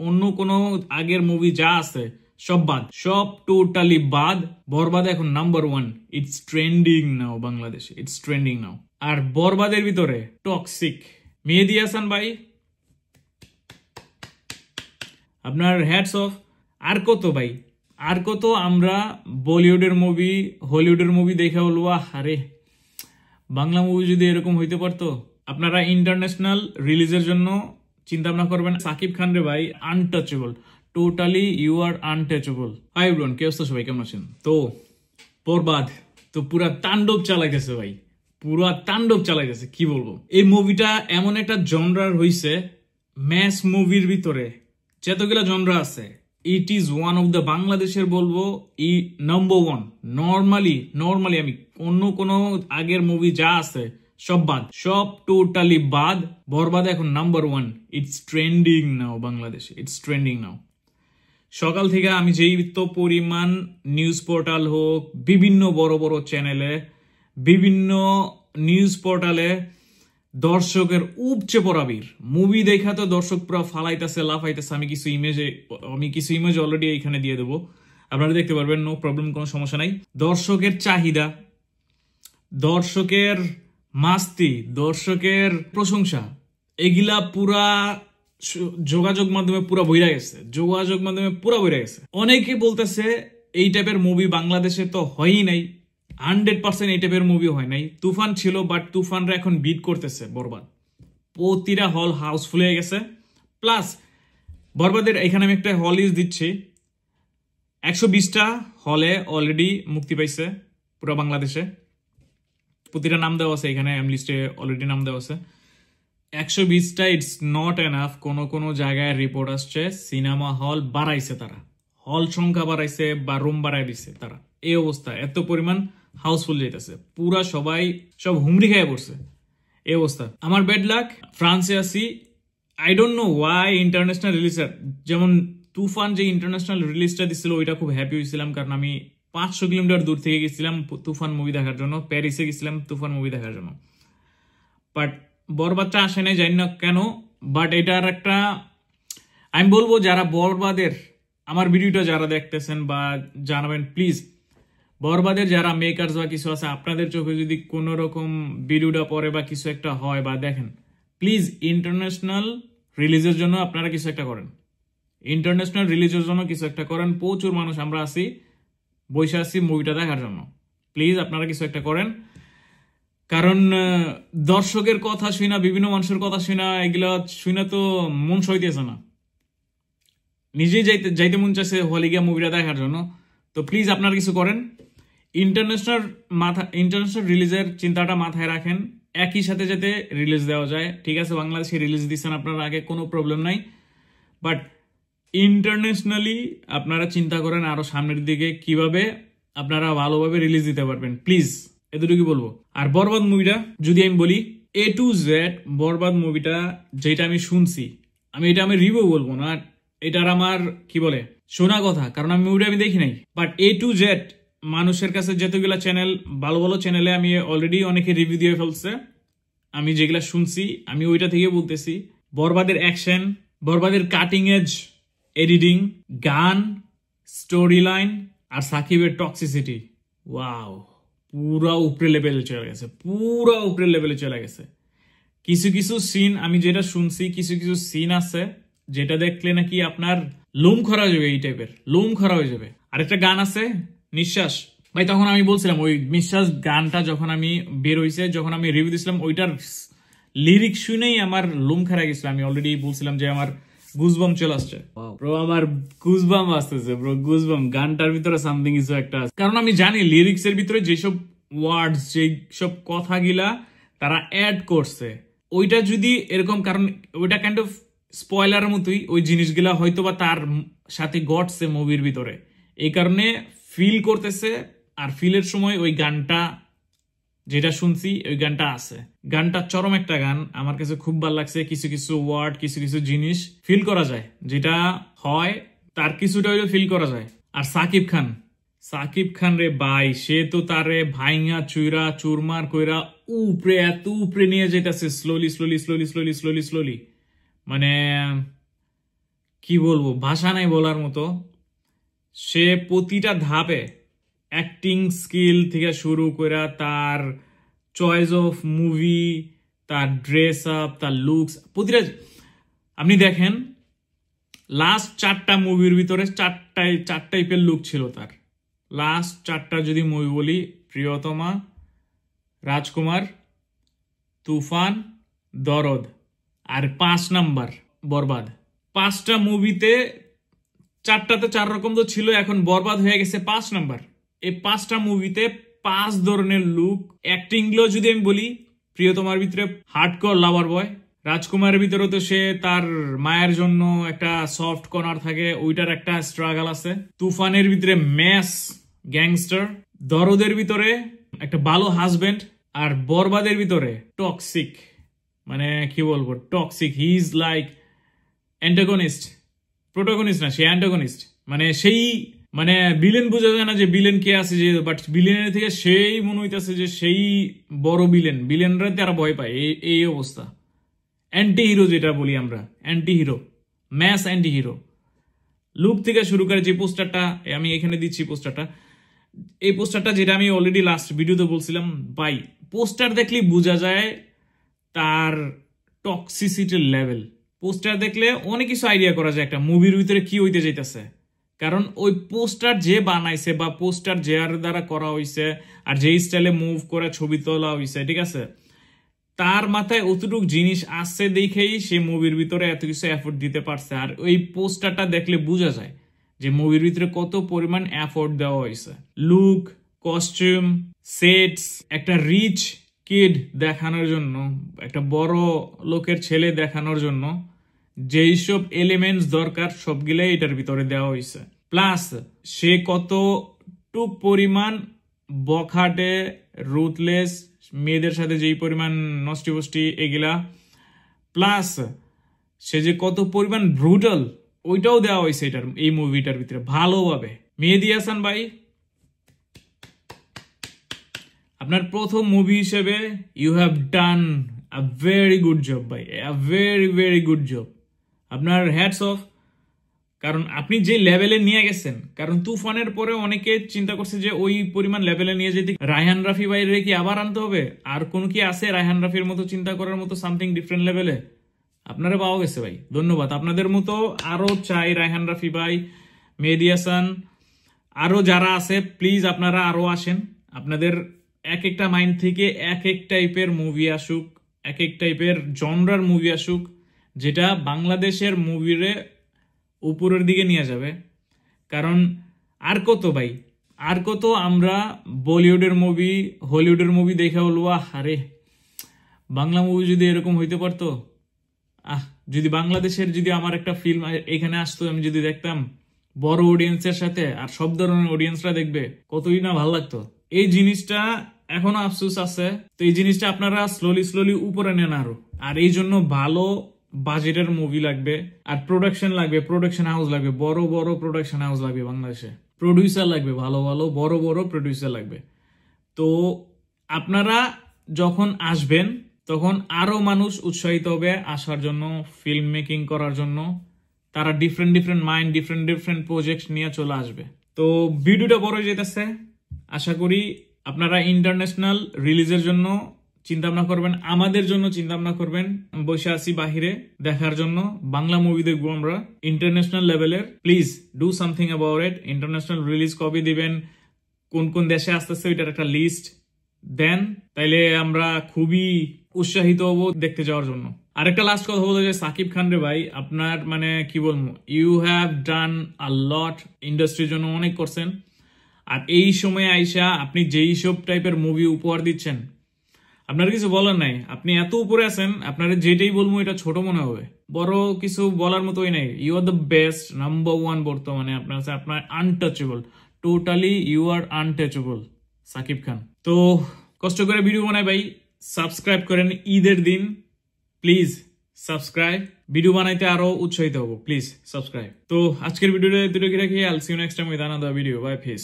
অন্য কোনো আগের মুভি যা আছে সব বাদ, সব টোটালি বাদ। বরবাদ এখন নাম্বার 1, ইটস ট্রেন্ডিং নাও বাংলাদেশে, ইটস ট্রেন্ডিং নাও। আর বরবাদের ভিতরে টক্সিক মেহেদী হাসান ভাই, আপনার হ্যাটস অফ। আর কত ভাই, আর কত আমরা বলিউডের মুভি হলিউডের মুভি দেখে বলবো আরে বাংলা মুভি যদি এরকম হইতে পারতো। আপনারা ইন্টারন্যাশনাল রিলিজের জন্য চিন্তা ভাবনা করবেন। সাকিব খান রে ভাই untouchable, totally you are untouchable. Hi everyone, কি অবস্থা সবাই, কেমন আছেন? তো বরবাদ তো পুরা তাণ্ডব চালাইতেছে ভাই, পুরা তাণ্ডব চালাইতেছে, কি বলবো। এই মুভিটা এমন একটা জনরার হইছে, ম্যাস মুভির ভিতরে যতগুলা জনরা আছে, it is one of the বাংলাদেশের বলবো নাম্বার 1। নর্মালি আমি অন্য কোনো আগের মুভি যা আছে সব বাদ, সব টোটালি বাদ। বরবাদ এখন নাম্বার 1, ইটস ট্রেন্ডিং নাও বাংলাদেশে, ইটস ট্রেন্ডিং নাও। সকাল থেকে আমি যেই তো পরিমাণ নিউজ পোর্টাল হোক, বিভিন্ন বড় বড় চ্যানেলে, বিভিন্ন নিউজ পোর্টালে দর্শকের উপচে পড়াবির মুভি দেখা তো দর্শক পুরো ফালাইতেছে, লাফাইতেছে। আমি কিছু ইমেজ অলরেডি এইখানে দিয়ে দেবো, আপনারা দেখতে পারবেন, নো প্রবলেম, কোনো সমস্যা নাই। দর্শকের চাহিদা, দর্শকের মাস্তি, দর্শকের প্রশংসা, এগুলা পুরা যোগাযোগ মাধ্যমে পুরা বইরা গেছে। অনেকে বলতেছে এই টাইপের মুভি বাংলাদেশে তো হয়ই নাই, 100% এই টাইপের মুভি হয় নাই। তুফান ছিল, বাট তুফানরা এখন বিট করতেছে বরবাদ। প্রতিটা হল হাউসফুল হয়ে গেছে। প্লাস বরবাদের এখানে আমি একটা হল লিস্ট দিচ্ছি, 120টা হলে অলরেডি মুক্তি পাইছে পুরো বাংলাদেশে। প্রতিটা নাম দেওয়া আছে এখানে, লিস্টে অলরেডি নাম দেওয়া আছে 120টা। It's not enough. কোনো জায়গায় রিপোর্ট আসছে সিনেমা হল বাড়াইছে, তারা হল সংখ্যা বাড়াইছে বা রুম বাড়াই দিচ্ছে তারা। এই অবস্থা, এত পরিমাণ হাউসফুল যেতেছে, পুরা সবাই সব হুমড়ি খেয়ে পড়ছে, এই অবস্থা। আমার ব্যাড লাক, ফ্রান্সে আছি। I don't know why international রিলিজের, যেমন তুফান যে ইন্টারন্যাশনাল রিলিজটা দিচ্ছিল ওইটা খুব হ্যাপি হয়েছিলাম, কারণ আমি 500 কিলোমিটার দূর থেকে গেছিলাম তুফান মুভি দেখার জন্য, প্যারিসে গেছিলাম তুফান মুভি দেখার জন্য। বাট বরবাদটা আসে নাই, জানি না কেন। বাট এটার একটা আমি বলবো, যারা বরবাদের আমার ভিডিওটা যারা দেখতেছেন বা জানাবেন প্লিজ, বরবাদের যারা মেকার্স বা কিছু আছে, আপনাদের চোখে যদি কোনো রকম ভিডিওটা পরে বা কিছু একটা হয় বা দেখেন, প্লিজ ইন্টারন্যাশনাল রিলিজের জন্য আপনারা কিছু একটা করেন। ইন্টারন্যাশনাল রিলিজের জন্য কিছু একটা করেন। প্রচুর মানুষ আমরা আছি, বসে আছি মুভিটা দেখার জন্য। প্লিজ আপনারা কিছু একটা করেন, কারণ দর্শকের কথা শুনা, বিভিন্ন মানুষের কথা শুনা, এগুলা শুনা তো মন সইতেছে না। নিজেই যাইতে মন চাইছে হলে গিয়ে মুভিটা দেখার জন্য। তো প্লিজ আপনারা কিছু করেন, ইন্টারন্যাশনাল রিলিজের চিন্তাটা মাথায় রাখেন, একই সাথে যাতে রিলিজ দেওয়া যায়। ঠিক আছে, বাংলাদেশে রিলিজ দিচ্ছেন আপনারা আগে, কোনো প্রবলেম নাই, বাট ইন্টারন্যাশনালি আপনারা চিন্তা করেন আরো সামনের দিকে কিভাবে আপনারা ভালোভাবে রিলিজ দিতে পারবেন। প্লিজ এতটুকু বলবো। আর বরবাদ মুভিটা যদি আমি বলি, A to Z বরবাদ মুভিটা যেটা আমি শুনছি, আমি রিভিউ বলবো না, এটার আমার কি বলে শোনা কথা, কারণ আমি মুভিটা আমি দেখি নাই। বাট A to Z মানুষের কাছে যতগুলা চ্যানেল, ভালো ভালো চ্যানেলে আমি অলরেডি অনেকে রিভিউ দিয়ে ফেলছে, আমি যেগুলা শুনছি আমি ওইটা থেকে বলতেছি। বরবাদের অ্যাকশন, বরবাদের কাটিং এজ এডিটিং, গান, স্টোরি লাইন আর সাকিবের টক্সিসিটি, ওয়াও, পুরা উপরে লেভেলে চলে গেছে। কিছু সিন আমি যেটা শুনছি, কিছু সিন আছে যেটা দেখলে নাকি আপনার লোম খরা হয়ে যাবে, এই টাইপের লোম খরা হয়ে যাবে। আর একটা গান আছে নিঃশ্বাস, ভাই তখন আমি বলছিলাম ওই নিঃশ্বাস গানটা যখন আমি বের হয়েছে, যখন আমি রিভিউ দিছিলাম, ওইটার লিরিক শুনেই আমার লোম খরা গেছিল। আমি অলরেডি বলছিলাম যে আমার গুজবাম চলে আসছে, ব্রো আমার গুজবাম আসতেছে ব্রো, গুজবাম। গানটার ভিতরে সামথিং কিছু একটা আছে, কারণ আমি জানি লিরিক্স এর ভিতরে যেসব ওয়ার্ডস, যেসব কথাগুলা তারা অ্যাড করছে, ওইটা যদি এরকম, কারণ ওইটা কাইন্ড অফ স্পয়লারের মতোই, ওই জিনিসগুলা হয়তো বা তার সাথে ঘটছে মুভির ভিতরে, এই কারণে ফিল করতেছে। আর ফিলের সময় ওই গানটা যেটা শুনছি, ওই গানটা আছে। গানটা চরম একটা গান, আমার কাছে খুব ভালো লাগছে। কিছু ওয়ার্ড, কিছু জিনিস ফিল করা যায়, যেটা হয় তার কিছুটা হইলেও ফিল করা যায়। আর সাকিব খান রে ভাই, সে তো তারে ভাইঙ্গা চুইরা চুরমার কইরা উপরে এত উপরে নিয়ে যেতেছে স্লোলি, মানে কি বলবো, ভাষা নাই বলার মতো। সে প্রতিটা ধাপে অ্যাক্টিং স্কিল থেকে শুরু করে তার চয়েস অফ মুভি, তার ড্রেস আপ, তার লুকস, প্রতিটা আপনি দেখেন লাস্ট 4টা মুভির ভিতরে 4 টাইপের লুক ছিল তার। লাস্ট 4টা যদি মুভি বলি, প্রিয়তমা, রাজকুমার, তুফান, দরদ আর 5 নাম্বার বরবাদ। 5টা মুভিতে 4টাতে 4 রকম তো ছিল, এখন বরবাদ হয়ে গেছে 5 নাম্বার। এই 5টা মুভিতে 5 ধরনের লুক। অ্যাক্টিং গুলো যদি আমি বলি, প্রিয়তমার ভিতরে হার্ডকোর লাভার বয়, রাজকুমারের ভিতরে তো সে তার মায়ের জন্য একটা সফট কর্নার থাকে, ওইটার একটা স্ট্রাগল আছে। তুফানের ভিতরে ম্যাস গ্যাংস্টার, দরদের ভিতরে একটা ভালো হাজবেন্ড, আর বরবাদের ভিতরে টক্সিক, মানে কি বলবো, toxic. He is like antagonist, protagonist না, সে অ্যান্টাগনিস্ট, মানে সেই মানে ভিলেন বোঝা যায় না যে ভিলেন কে আছে, যে বাট ভিলেনের থেকে সেই মনে হইতেছে যে সেই বড় ভিলেন। ভিলেনরা তারা ভয় পায়, এই অবস্থা। অ্যান্টি হিরো যেটা বলি আমরা, anti hero, mass anti hero. Look থেকে শুরু করে যে পোস্টারটা আমি এখানে দিচ্ছি, পোস্টারটা, এই পোস্টারটা যেটা আমি অলরেডি লাস্ট ভিডিওতে বলছিলাম, ভাই পোস্টার দেখলেই বোঝা যায় তার টক্সিসিটির লেভেল। পোস্টার দেখলে অনেক কিছু আইডিয়া করা যায় একটা মুভির ভিতরে কি হইতে যাইতেছে, কারণ ওই পোস্টার যে বানাইছে বা পোস্টার যার দ্বারা করা হয়েছে আর যে স্টাইলে মুভ করে ছবি তোলা হয়েছে, ঠিক আছে, তার মাথায় অতটুক জিনিস আসছে দেখেই সে মুভির ভিতরে এত কিছু এফোর্ট দিতে পারছে। আর ওই পোস্টারটা দেখলে বোঝা যায় যে মুভির ভিতরে কত পরিমাণ এফোর্ট দেওয়া হয়েছে। লুক, কস্টিউম, সেটস, একটা রিচ কিড দেখানোর জন্য, একটা বড় লোকের ছেলে দেখানোর জন্য যেই সব এলিমেন্টস দরকার সবগুলাই এটার ভিতরে দেওয়া হয়েছে। প্লাস সে কতটুক পরিমাণ বখাটে, রুথলেস, মেয়েদের সাথে যেই পরিমাণ নষ্টি বষ্টি এগুলা, প্লাস সে যে কত পরিমাণ ব্রুটাল, ওইটাও দেওয়া হয়েছে এটার, এই মুভিটার ভিতরে ভালোভাবে। মেহেদী হাসান ভাই, আপনার প্রথম মুভি হিসেবে you have done a very good job ভাই, a very very good job. আপনার হ্যাটস অফ, কারণ আপনি যে লেভেলে নিয়ে গেছেন, কারণ তুফানের পরে অনেকে চিন্তা করছে যে ওই পরিমাণ লেভেলে নিয়ে যেতে রায়হান রাফি ভাইরে কি আবার আনতে হবে, আর কোন কি আছে রায়হান রাফির মতো চিন্তা করার মতো সামথিং ডিফারেন্ট লেভেলে? আপনারা পাওয়া গেছে ভাই, ধন্যবাদ। আপনাদের মতো আরো চাই, রায়হান রাফি ভাই, মেহেদী হাসান, আরো যারা আছে প্লিজ আপনারা আরো আসেন। আপনাদের এক একটা মাইন্ড থেকে এক এক টাইপের মুভি আসুক, এক এক টাইপের জনরার মুভি আসুক, যেটা বাংলাদেশের মুভিরে উপরের দিকে নিয়ে যাবে। কারণ আর কত ভাই, আর কত আমরা বলিউডের মুভি, হলিউডের মুভি দেখে বলবো আরে বাংলা মুভি যদি এরকম হইতে পারতো, যদি বাংলাদেশের যদি আমার একটা ফিল্ম এখানে আসতো, আমি যদি দেখতাম বড় অডিয়েন্সের সাথে, আর সব ধরনের অডিয়েন্সরা দেখবে, কতই না ভালো লাগতো। এই জিনিসটা এখনো আফসোস আছে। তো এই জিনিসটা আপনারা স্লোলি স্লোলি উপরে নেন আরো। আর এই জন্য ভালো বাজেটের মুভি লাগবে, আর প্রোডাকশন লাগবে, প্রোডাকশন হাউস লাগবে, বড় বড় প্রোডাকশন হাউস লাগবে বাংলাদেশে, প্রডিউসার লাগবে, ভালো ভালো বড় বড় প্রডিউসার লাগবে। তো আপনারা যখন আসবেন তখন আরো মানুষ উৎসাহিত হবে আসার জন্য, ফিল্ম মেকিং করার জন্য। তারা different different mind, different different project নিয়ে চলে আসবে। তো ভিডিওটা বড় হয়ে যেতেছে, আশা করি আপনারা ইন্টারন্যাশনাল রিলিজের জন্য চিন্তা ভাবনা করবেন, আমাদের জন্য চিন্তা ভাবনা করবেন। বসে আছি বাহিরে দেখার জন্য, বাংলা মুভি দেখবো আমরা ইন্টারন্যাশনাল লেভেলের। Please do something about it. International release কবে দিবেন, কোন কোন দেশে আসতেছে, ওইটার একটা লিস্ট দেন, তাইলে আমরা খুবই উৎসাহিত হবো দেখতে যাওয়ার জন্য। আরেকটা লাস্ট কথা বলতে চাই, সাকিব খান রে ভাই, আপনার মানে কি বলবো, ইউ হ্যাভ ডান আ লট, ইন্ডাস্ট্রির জন্য অনেক করছেন। আর এই সময় আইসা আপনি যেই সব টাইপের মুভি উপহার দিচ্ছেন, আপনার কিছু বলার নাই। আপনি এত উপরে আছেন, আপনার যেটাই বলবো এটা ছোট মনে হবে, বড় কিছু বলার মতোই নাই। You are the best, number one বর্তমানে আপনার কাছে, আপনার untouchable, totally you are untouchable Shakib Khan. তো কষ্ট করে ভিডিও বানাই ভাই, সাবস্ক্রাইব করেন ঈদের দিন, প্লিজ সাবস্ক্রাইব। ভিডিও বানাইতে আরো উৎসাহিত হবো, প্লিজ সাবস্ক্রাইব। তো আজকের ভিডিওটা দুটো কি রাখি, I'll see you next time with another video, bye, piece.